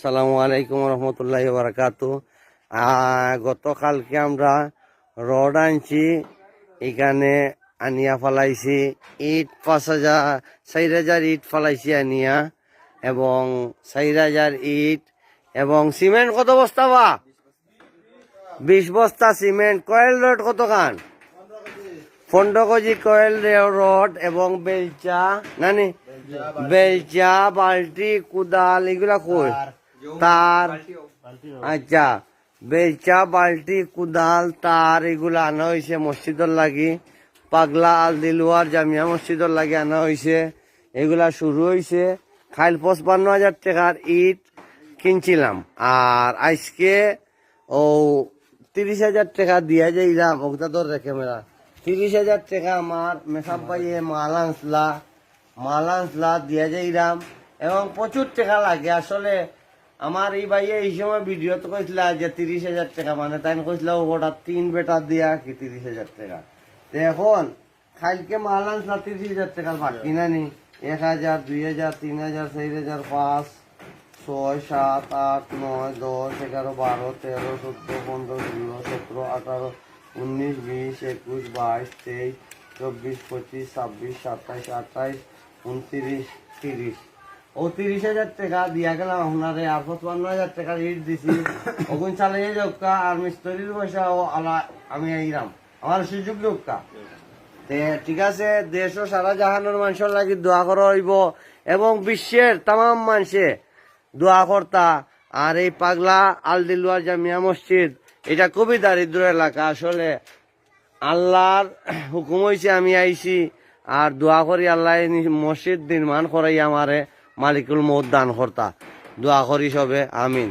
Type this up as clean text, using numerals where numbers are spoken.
আসসালামু আলাইকুম রহমতুল্লাহি বারাকাতু। গতকালকে আমরা রড আনছি, এখানে আনিয়া ফালাইছি ইট 4,000 ইট ফালাইছি আনিয়া, এবং 4,000 ইট এবং সিমেন্ট কত বস্তা বা 20 বস্তা সিমেন্ট। কয়েল রড কত খান? 15 কেজি কয়েল রড এবং বেলচা নানি বেলচা, বালতি, কুদাল এগুলা কই তার। আচ্ছা, বেলচা, বালতি, কুদাল, তার এগুলা আনা হয়েছে মসজিদর লাগি, পাগলা আল দিলওয়ার জামিয়া মসজিদর লাগি আনা হয়েছে। এগুলা শুরু হয়েছে। খাইল 55,000 টাকার ইট কিনছিলাম, আর আজকে 30,000 টাকা দিয়া যাইলাম। ওটা তোর ক্যামেরা 30,000 টাকা আমার মেসাব ভাইয়ে মাল আনসলা দিয়া যাইলাম, এবং প্রচুর টাকা লাগে। আসলে আমার এই ভাইয়ে এই সময় ভিডিও তো কইছিল যে 30,000 টাকা, মানে তাই কইছিল ওটা 3 বেটা দিয়া কি 30,000 টাকা। তো এখন খাইলকে মাল আনসলা 30,000 টাকার বাকি না নি 1,000, 2,000, 3,000, 4,000, 5, 6, 7, 8, 9, 10, 11, 12, 13, 14, 15, 16, 17, 18, 19, 20, 21, 22, 23, 24, 25, 26, 27, 28, 29, 30। 30,000 টাকা দিয়া গেলাম আপনারে, আর 55,000 টাকার ইট দিছি। ওগুন চালিয়ে যাওকা, আর মিস্ত্রির পয়সা আমি আইরাম, আমার সুযোগ যোগকা। ঠিক আছে, দেশ ও সারা জাহানোর মানুষের লাগি দোয়া করা হইব, এবং বিশ্বের তাম মানুষে দোয়া কর্তা। আর এই পাগলা আল দিলওয়ার জামিয়া মসজিদ এটা খুবই দারিদ্র এলাকা। আসলে আল্লাহর হুকুম হয়েছে আমি আইছি, আর দোয়া করি আল্লাহ মসজিদ নির্মাণ করাই আমারে মালিকুল মৌত দান কর্তা। দোয়া করি সবে, আমিন।